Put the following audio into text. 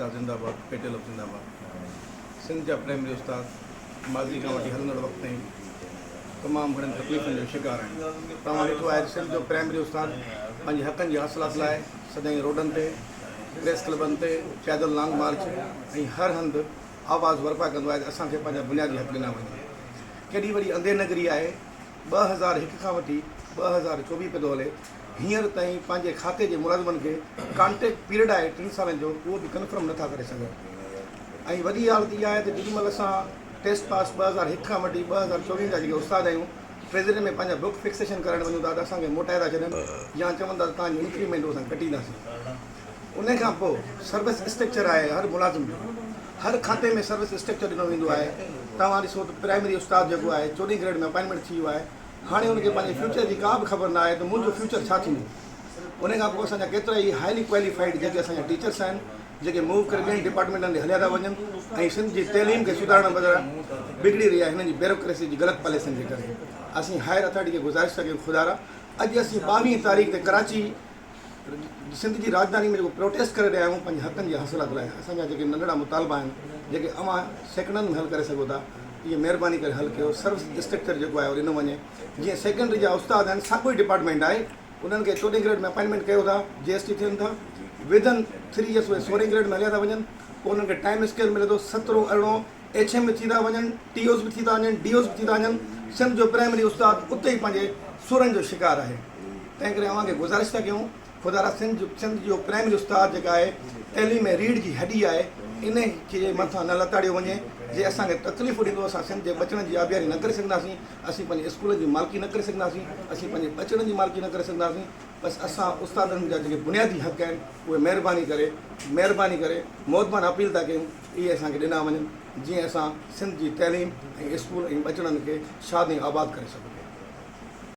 उस्ताद जिंदाबाद, पेटेल जिंदाबाद। सिंध जा प्राइमरी उस्ताद माज़ी खां वठी हलंदड़ वक़्त ताईं तमामु घणनि तकलीफ़ुनि जो शिकार आहिनि। तव्हां ॾिठो आहे सिंध जो प्राइमरी उस्ताद पंहिंजे हक़नि जी हासिलात लाइ सदाईं रोडनि ते, प्रेस क्लबनि ते, पैदल लॉन्ग मार्च ऐं हर हंधि आवाज़ु बर्पा कंदो आहे त असांखे पंहिंजा बुनियादी हक़ ॾिना वञे। केॾी वॾी अंधे नगरी आहे, 2001 खां वठी 2024 पियो थो हले, हींअर ताईं पंहिंजे खाते जे मुलाज़िमनि खे कॉन्टेक्ट पीरियड आहे 3 सालनि जो, उहो बि कंफर्म नथा करे सघनि। ऐं वॾी हालत इहा आहे त जेॾीमहिल असां टेस्ट पास 2001 खां वठी 2024 जा जेके उस्ताद आहियूं, ट्रेज़री में पंहिंजा बुक फिक्सेशन करणु वञूं था त असांखे मोटाए था छॾनि या चवनि था त तव्हांजी इंक्रीमेंट असां कटींदासीं। उन खां पोइ सर्विस स्ट्रक्चर आहे हर मुलाज़िम जो, हर खाते में सर्विस स्ट्रक्चर ॾिनो वेंदो आहे। तव्हां ॾिसो त प्राइमरी उस्ताद जेको आहे 14 ग्रेड में अपॉइंटमेंट थी वियो आहे, हाणे हुनखे पंहिंजे फ्यूचर जी का बि ख़बर न आहे त मुंहिंजो फ्यूचर छा थींदो। उन खां पोइ असांजा केतिरा ई हाईली क्वालिफाइड जेके असांजा टीचर्स आहिनि, जेके मूव करे ॿियनि डिपार्टमेंटनि ॾे हलिया था वञनि ऐं सिंध जी तइलीम खे सुधारण बदिरां बिगड़ी रही आहे हिननि जी ब्यूरोक्रेसी जी ग़लति पॉलिसियुनि जे करे। असीं हायर अथॉरिटी खे गुज़ारिश था कयूं ख़ुदा अॼु असीं 22 तारीख़ ते कराची सिंध जी राजधानी में जेको प्रोटेस्ट करे रहिया आहियूं पंहिंजे हक़नि जी हासिलात लाइ। असांजा जेके नंढड़ा मुतालबा आहिनि जेके अवां सेकंडनि में हल करे सघो था, इहे महिरबानी करे हल कयो। सर्विस स्ट्रक्चर जेको आहे उहो ॾिनो वञे। जीअं सेकेंडरी जा उस्ताद आहिनि, साॻियो ई डिपार्टमेंट आहे, उन्हनि खे 14 ग्रेड में अपॉइंटमेंट कयो था, GST थियनि था, विदन 3 इयर्स उहे 16 ग्रेड में हलिया था वञनि। पोइ उन्हनि खे टाइम स्केल मिले थो, 17, 18 HM में थी था वञनि, TOs बि थी था वञनि, DOs बि थी था वञनि। सिंध जो प्राइमरी उस्ताद उते ई पंहिंजे सुरनि जो शिकार आहे। तंहिं करे अव्हांखे गुज़ारिश था कयूं ख़ुदा सिंध जो प्राइमरी उस्ताद जेका आहे तइलीम में रीढ़ जी हॾी आहे, इन खे मथां न लताड़ियो वञे। जे असांखे तकलीफ़ ॾींदो असां सिंध जे बचण जी आबियारी न करे सघंदासीं, असीं पंहिंजे स्कूलनि जी मालिकी न करे सघंदासीं, असीं पंहिंजे बचड़नि जी मालिकी न करे सघंदासीं। बसि असां उस्तादनि जा जेके बुनियादी हक़ आहिनि उहे महिरबानी करे मोहतबान अपील था कयूं इहे असांखे ॾिना वञनि, जीअं असां सिंध जी तइलीम ऐं स्कूल ऐं बचड़नि खे शाद ऐं आबाद करे सघूं।